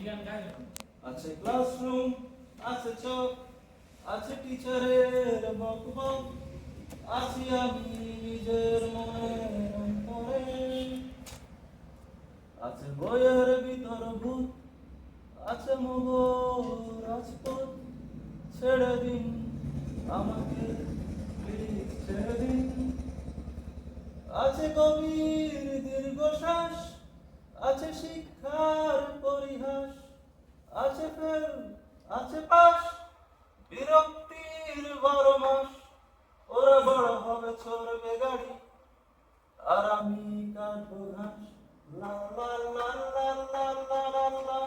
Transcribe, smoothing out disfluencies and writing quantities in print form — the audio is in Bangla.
আছে ক্লাসরুম, আছে চক, আছে টিচারের বকবক, আছি আমি নিজের মনের অন্তরে। আছে বইয়ের ভিতর ভূত, আছে মোগল রাজপথ। ছেড়ে দিন আমাকে, প্লিজ ছেড়ে দিন। আছে গভীর দীর্ঘশ্বাস, আছে শিক্ষার পরিহাস, আছে ফেল, আছে পাস, বিরক্তির 12 মাস। ওরা বড় হবে, চড়বে গাড়ি, আর আমি কাটবো ঘাস। লা লা লা লা লা লা লা লা।